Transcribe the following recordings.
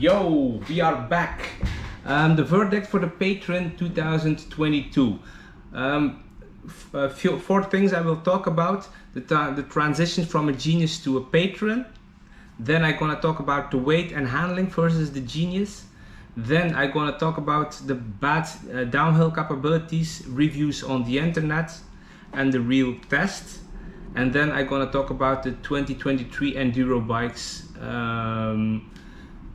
Yo, we are back. The verdict for the Patron 2022. Four things I will talk about. The transition from a Genius to a Patron. Then I'm gonna talk about the weight and handling versus the Genius. Then I'm gonna talk about the bad downhill capabilities, reviews on the internet, and the real test. And then I'm gonna talk about the 2023 Enduro bikes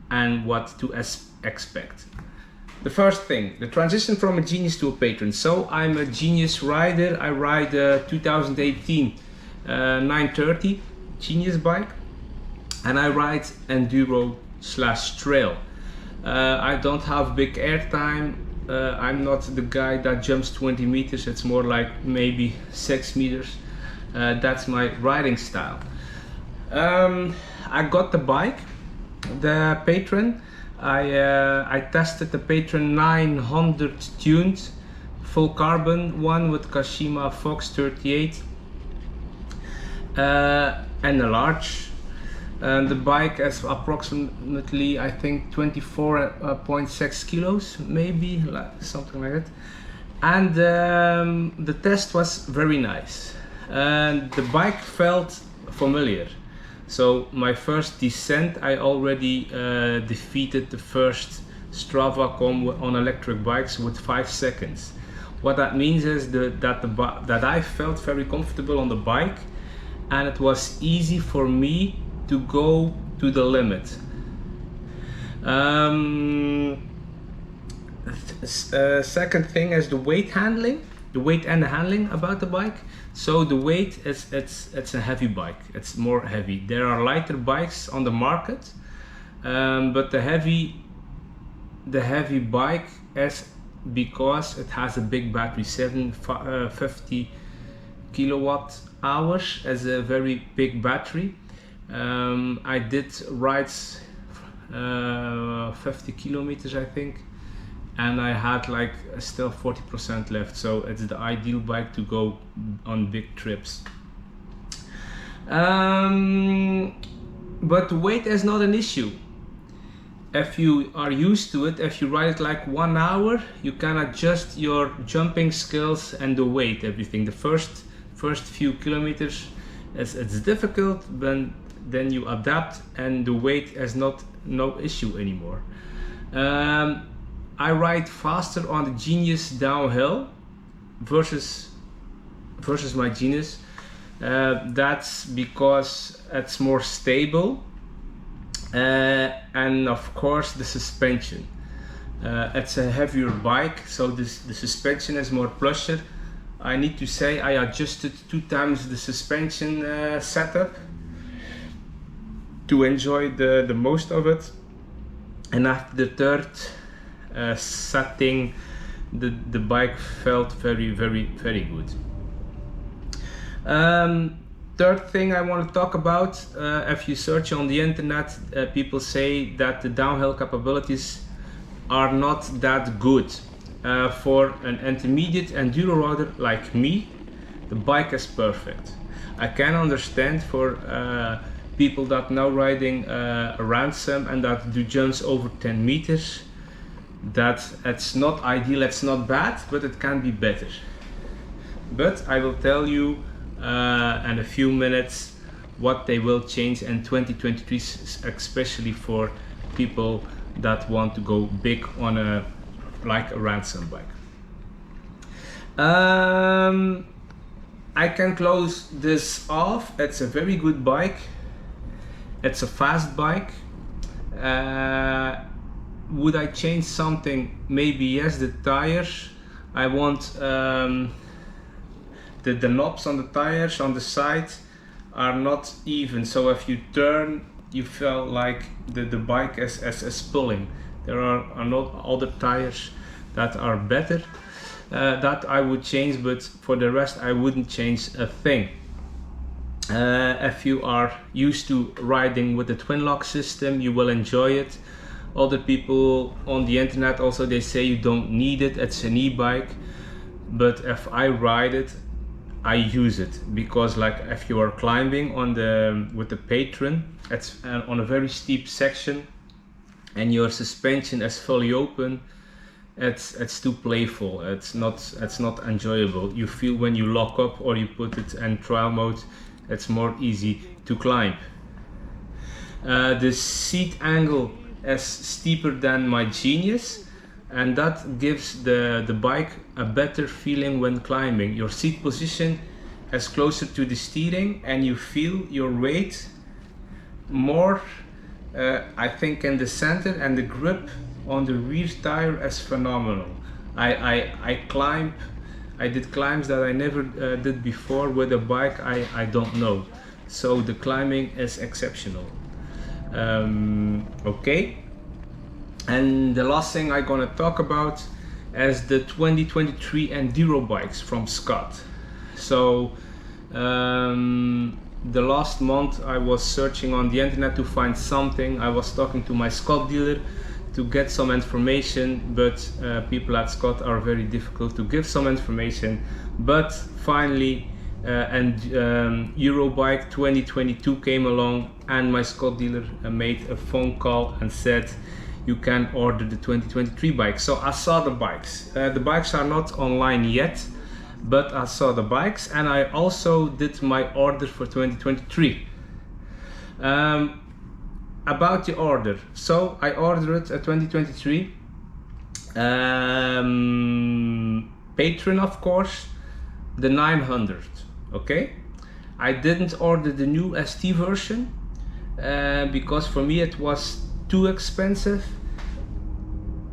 and what to expect. The first thing, the transition from a Genius to a Patron. So I'm a Genius rider. I ride a 2018 930 Genius bike, and I ride Enduro/trail. I don't have big airtime. I'm not the guy that jumps 20 meters. It's more like maybe 6 meters. That's my riding style. I got the bike, the Patron. I tested the Patron 900 tuned, full carbon one with Kashima Fox 38 and a large. The bike is approximately, I think, 24.6 kilos, maybe something like that. And the test was very nice. And the bike felt familiar. So my first descent, I already defeated the first Strava combo on electric bikes with 5 seconds. What that means is that I felt very comfortable on the bike, and it was easy for me to go to the limit. Second thing is the weight handling, the weight and the handling about the bike. So the weight is it's a heavy bike. It's more heavy. There are lighter bikes on the market, but the heavy bike is because it has a big battery, 750 kilowatt hours, as a very big battery. I did rides 50 kilometers, I think, and I had like still 40% left, so it's the ideal bike to go on big trips. But weight is not an issue. If you are used to it, if you ride it like 1 hour, you can adjust your jumping skills and the weight, everything. The first few kilometers it's difficult, but then you adapt and the weight is no issue anymore. I ride faster on the Genius downhill versus my Genius. That's because it's more stable, and of course the suspension. It's a heavier bike, so the suspension is more plusher. I need to say I adjusted 2 times the suspension setup to enjoy the most of it, and after the third setting, the bike felt very good. Third thing I want to talk about, if you search on the internet, people say that the downhill capabilities are not that good. For an intermediate enduro rider like me, the bike is perfect. I can understand for people that now riding a ransom and that do jumps over 10 meters, that it's not ideal, it's not bad, but it can be better. But I will tell you in a few minutes what they will change in 2023, especially for people that want to go big on a ransom bike. I can close this off. It's a very good bike. It's a fast bike. Would I change something? Maybe yes, the tires. I want the knobs on the tires on the side are not even, so if you turn you feel like the bike is pulling. There are not other tires that are better that I would change, but for the rest I wouldn't change a thing. If you are used to riding with the twin lock system, you will enjoy it. Other people on the internet also, they say you don't need it, it's an e-bike. But if I ride it, I use it, because like if you are climbing on with the Patron, it's on a very steep section, and your suspension is fully open, it's too playful. It's not enjoyable. You feel when you lock up or you put it in trial mode, it's more easy to climb. The seat angle is steeper than my Genius, and that gives the bike a better feeling when climbing. Your seat position is closer to the steering and you feel your weight more, I think, in the center, and the grip on the rear tire is phenomenal. I did climbs that I never did before with a bike I don't know. So the climbing is exceptional. Okay, and the last thing I'm gonna talk about is the 2023 Enduro bikes from Scott. So the last month I was searching on the internet to find something. I was talking to my Scott dealer to get some information, but people at Scott are very difficult to give some information. But finally Eurobike 2022 came along, and my Scott dealer made a phone call and said you can order the 2023 bike. So I saw the bikes. The bikes are not online yet, but I saw the bikes, and I also did my order for 2023. About the order, so I ordered a 2023 Patron, of course, the 900. Okay, I didn't order the new ST version because for me it was too expensive,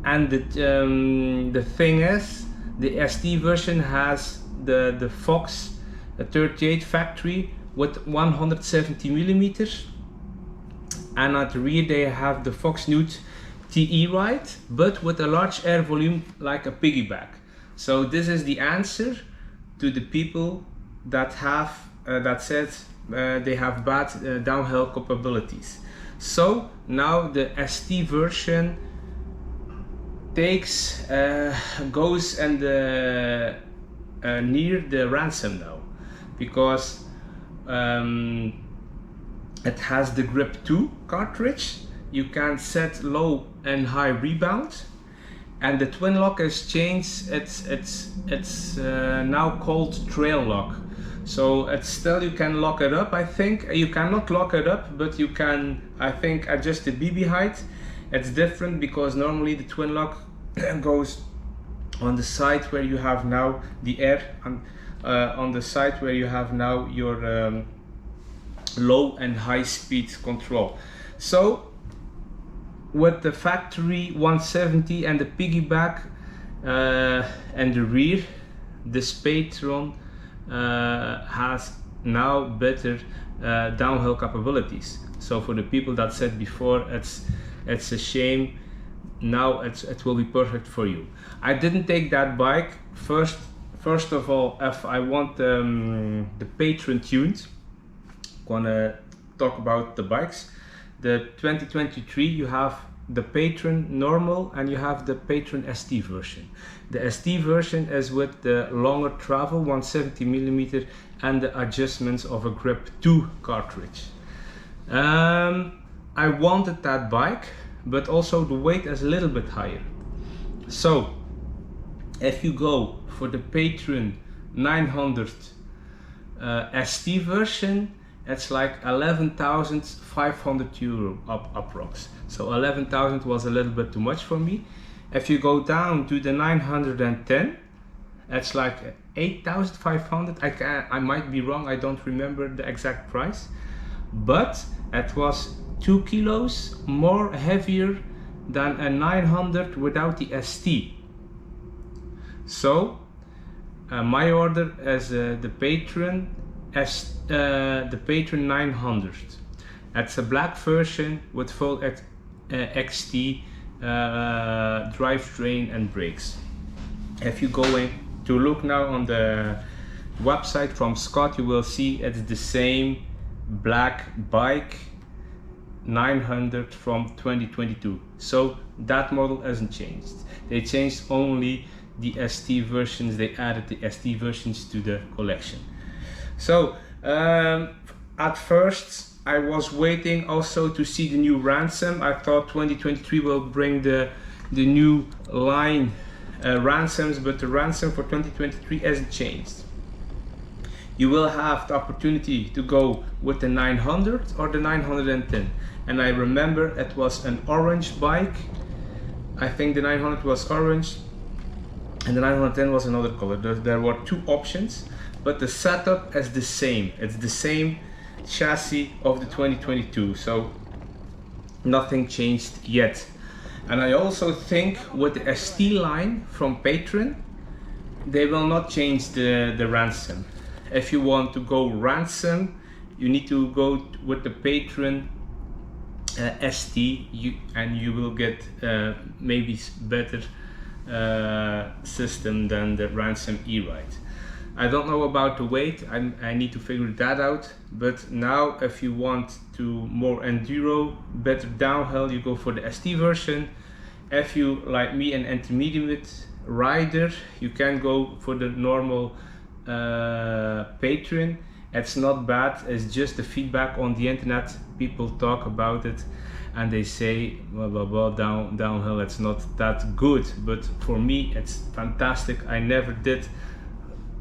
and the thing is, the ST version has the Fox 38 factory with 170 millimeters, and at the rear they have the Fox Newt TE ride, but with a large air volume like a piggyback. So this is the answer to the people that have that said they have bad downhill capabilities. So now the ST version goes and near the ransom now, because it has the Grip 2 cartridge. You can set low and high rebound, and the twin lock has changed. It's now called trail lock. So it's still, you can lock it up. I think you cannot lock it up, but you can, I think, adjust the BB height. It's different because normally the twin lock goes on the side where you have now the air, on the side where you have now your low and high speed control. So with the factory 170 and the piggyback and the rear, this Patron has now better downhill capabilities. So for the people that said before it's a shame, now it will be perfect for you. I didn't take that bike first of all if I want the Patron tuned. Gonna talk about the bikes. The 2023, you have the Patron normal and you have the Patron ST version. The ST version is with the longer travel 170 millimeter and the adjustments of a Grip 2 cartridge. I wanted that bike, but also the weight is a little bit higher. So if you go for the Patron 900 ST version, it's like 11,500 euro approx. So 11,000 was a little bit too much for me. If you go down to the 910, it's like 8,500. I might be wrong, I don't remember the exact price, but it was 2 kilos more heavier than a 900 without the ST. So my order is the Patron the Patron 900. It's a black version with full XT drivetrain and brakes. If you go in to look now on the website from Scott, you will see it's the same black bike 900 from 2022. So that model hasn't changed. They changed only the ST versions. They added the ST versions to the collection. So at first I was waiting also to see the new ransom. I thought 2023 will bring the new line ransoms, but the ransom for 2023 hasn't changed. You will have the opportunity to go with the 900 or the 910. And I remember it was an orange bike. I think the 900 was orange and the 910 was another color. There were two options, but the setup is the same. It's the same chassis of the 2022, so nothing changed yet. And I also think with the ST line from Patron, they will not change the ransom. If you want to go ransom, you need to go with the Patron ST, and you will get maybe better system than the ransom E-Ride. I don't know about the weight, I need to figure that out, but now if you want to more enduro, better downhill, you go for the ST version. If you, like me, an intermediate rider, you can go for the normal Patron. It's not bad, it's just the feedback on the internet. People talk about it and they say blah blah blah, downhill it's not that good, but for me it's fantastic. I never did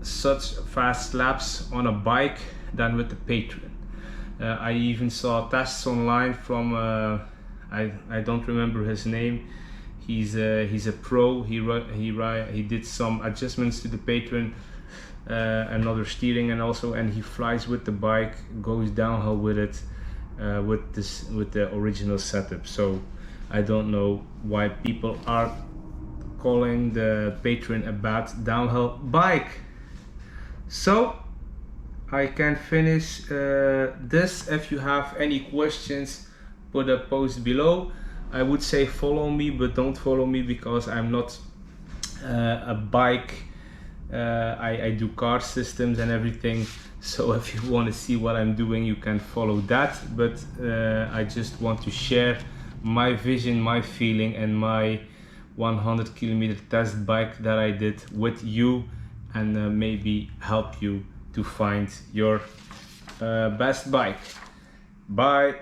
such fast laps on a bike than with the Patron. I even saw tests online from I don't remember his name. He's a pro. He did some adjustments to the Patron, another steering, and he flies with the bike, goes downhill with it, with the original setup. So I don't know why people are calling the Patron a bad downhill bike. So I can finish this. If you have any questions, put a post below. I would say follow me, but don't follow me because I'm not a bike. I do car systems and everything. So if you want to see what I'm doing, you can follow that. But I just want to share my vision, my feeling, and my 100 kilometer test bike that I did with you, and maybe help you to find your best bike. Bye.